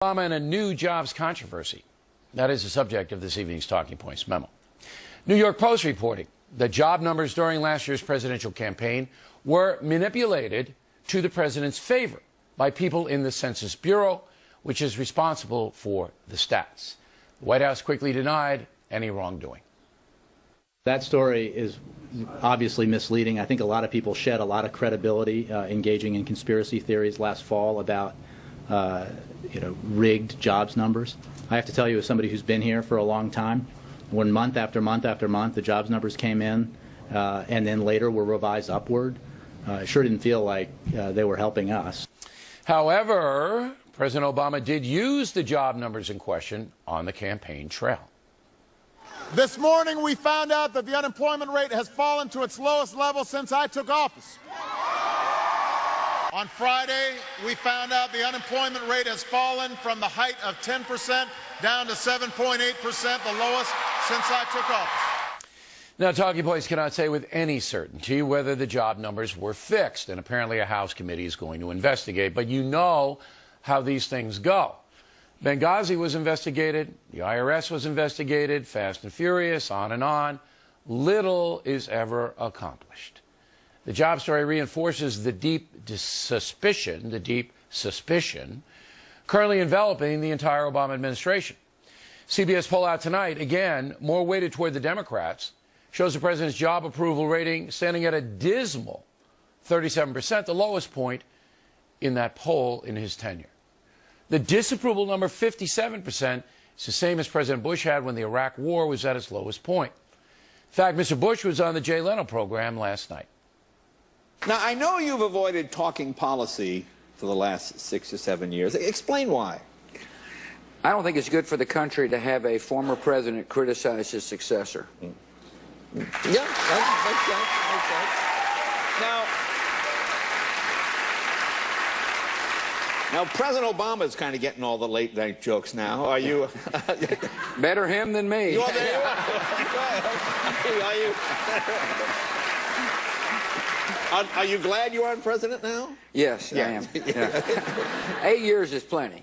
Obama and a new jobs controversy. That is the subject of this evening's Talking Points memo. New York Post reporting that job numbers during last year's presidential campaign were manipulated to the president's favor by people in the Census Bureau, which is responsible for the stats. The White House quickly denied any wrongdoing. That story is obviously misleading. I think a lot of people shed a lot of credibility engaging in conspiracy theories last fall about rigged jobs numbers. I have to tell you, as somebody who's been here for a long time, when month after month after month the jobs numbers came in and then later were revised upward, it sure didn't feel like they were helping us. However, President Obama did use the job numbers in question on the campaign trail. This morning we found out that the unemployment rate has fallen to its lowest level since I took office. On Friday, we found out the unemployment rate has fallen from the height of 10% down to 7.8%, the lowest since I took office. Now, Talking Points cannot say with any certainty whether the job numbers were fixed, and apparently a House committee is going to investigate. But you know how these things go. Benghazi was investigated, the IRS was investigated, fast and furious, on and on. Little is ever accomplished. The job story reinforces the deep suspicion currently enveloping the entire Obama administration. CBS poll out tonight, again, more weighted toward the Democrats, shows the president's job approval rating standing at a dismal 37%, the lowest point in that poll in his tenure. The disapproval number, 57%, is the same as President Bush had when the Iraq War was at its lowest point. In fact, Mr. Bush was on the Jay Leno program last night. Now, I know you've avoided talking policy for the last 6 or 7 years. Explain why. I don't think it's good for the country to have a former president criticize his successor. Yeah, that makes sense. Now, President Obama is kind of getting all the late night jokes now. Are you? Better him than me. You are there. Are you glad you aren't president now? Yes, I am. Yeah. 8 years is plenty.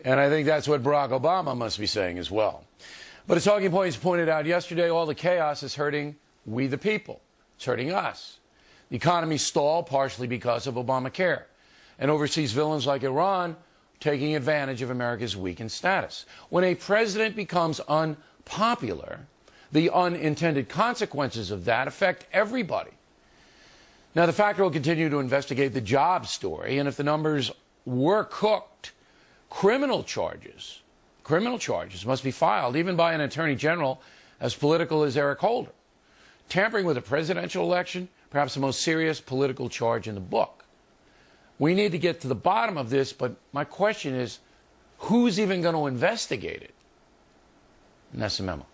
And I think that's what Barack Obama must be saying as well. But as Talking Points pointed out yesterday, all the chaos is hurting we the people. It's hurting us. The economy stalled partially because of Obamacare. And overseas villains like Iran taking advantage of America's weakened status. When a president becomes unpopular, the unintended consequences of that affect everybody. Now, the factor will continue to investigate the job story, and if the numbers were cooked, criminal charges must be filed, even by an attorney general as political as Eric Holder. Tampering with a presidential election, perhaps the most serious political charge in the book. We need to get to the bottom of this, but my question is, who's even going to investigate it? And that's the memo.